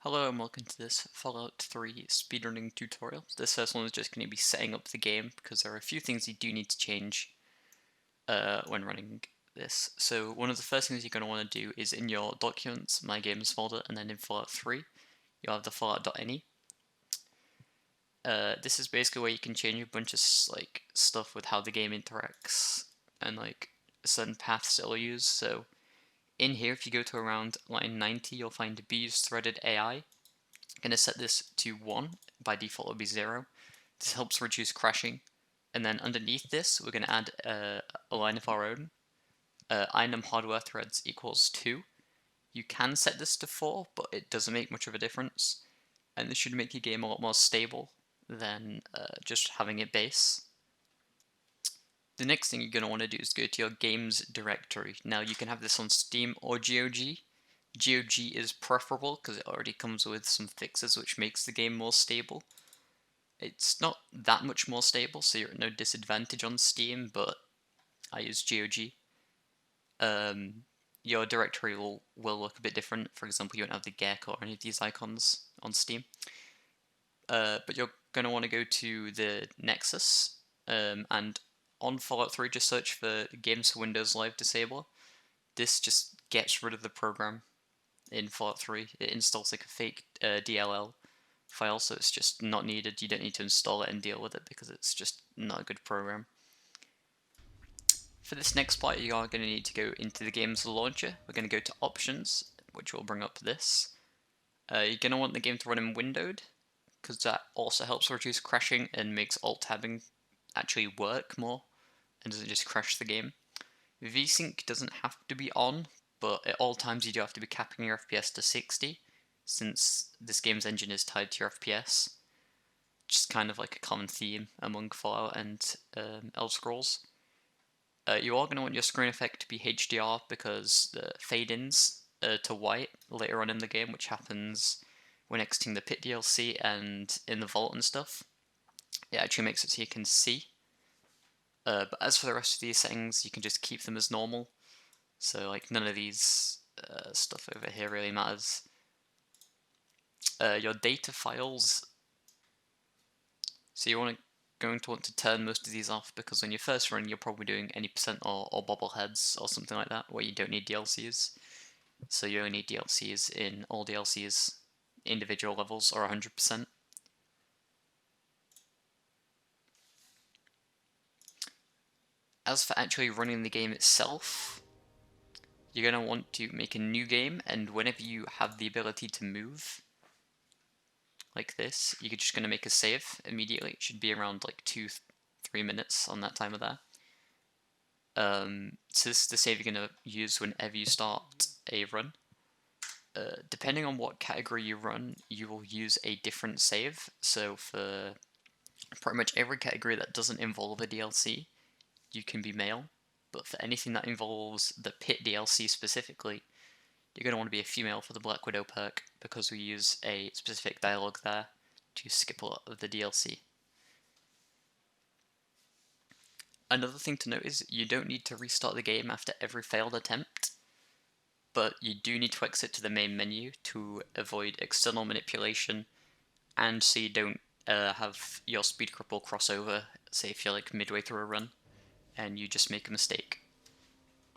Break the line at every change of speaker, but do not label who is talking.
Hello and welcome to this Fallout 3 speedrunning tutorial. This first one is just going to be setting up the game because there are a few things you do need to change when running this. So one of the first things you're going to want to do is in your Documents, My Games folder, and then in Fallout 3, you'll have the fallout.ini. This is basically where you can change a bunch of stuff with how the game interacts and certain paths it'll use. So in here, if you go to around line 90, you'll find B's threaded AI. Going to set this to 1, by default it'll be 0. This helps reduce crashing. And then underneath this, we're going to add a line of our own. iNumHWThreads equals 2. You can set this to 4, but it doesn't make much of a difference. And this should make your game a lot more stable than just having it base. The next thing you're going to want to do is go to your games directory. Now you can have this on Steam or GOG. GOG is preferable because it already comes with some fixes which makes the game more stable. It's not that much more stable, so you're at no disadvantage on Steam, but I use GOG. Your directory will look a bit different. For example, you won't have the Gecko or any of these icons on Steam. But you're going to want to go to the Nexus, and on Fallout 3 just search for Games for Windows Live Disabler. This just gets rid of the program in Fallout 3. It installs like a fake DLL file, so it's just not needed. You don't need to install it and deal with it because it's just not a good program. For this next part, you are going to need to go into the game's launcher. We're going to go to Options, which will bring up this. You're going to want the game to run in windowed, because that also helps reduce crashing and makes alt-tabbing actually work more, and doesn't just crash the game. VSync doesn't have to be on, but at all times you do have to be capping your FPS to 60, since this game's engine is tied to your FPS. Just kind of like a common theme among Fallout and Elder Scrolls. You are going to want your screen effect to be HDR because the fade-ins to white later on in the game, which happens when exiting the Pit DLC and in the vault and stuff, it actually makes it so you can see. But as for the rest of these settings, you can just keep them as normal. So like none of these stuff over here really matters. Your data files. So you're going to want to turn most of these off because when you're first running, you're probably doing any percent or bobbleheads or something like that, where you don't need DLCs. So you only need DLCs in all DLCs individual levels or 100%. As for actually running the game itself, you're going to want to make a new game, and whenever you have the ability to move, like this, you're just going to make a save immediately. It should be around like 2-3 minutes on that timer there. So this is the save you're going to use whenever you start a run. Depending on what category you run, you will use a different save. So for pretty much every category that doesn't involve a DLC, you can be male. But for anything that involves the Pit DLC specifically, you're going to want to be a female for the Black Widow perk, because we use a specific dialogue there to skip a lot of the DLC. Another thing to note is you don't need to restart the game after every failed attempt, but you do need to exit to the main menu to avoid external manipulation, and so you don't have your speed cripple crossover, say if you're like midway through a run and you just make a mistake.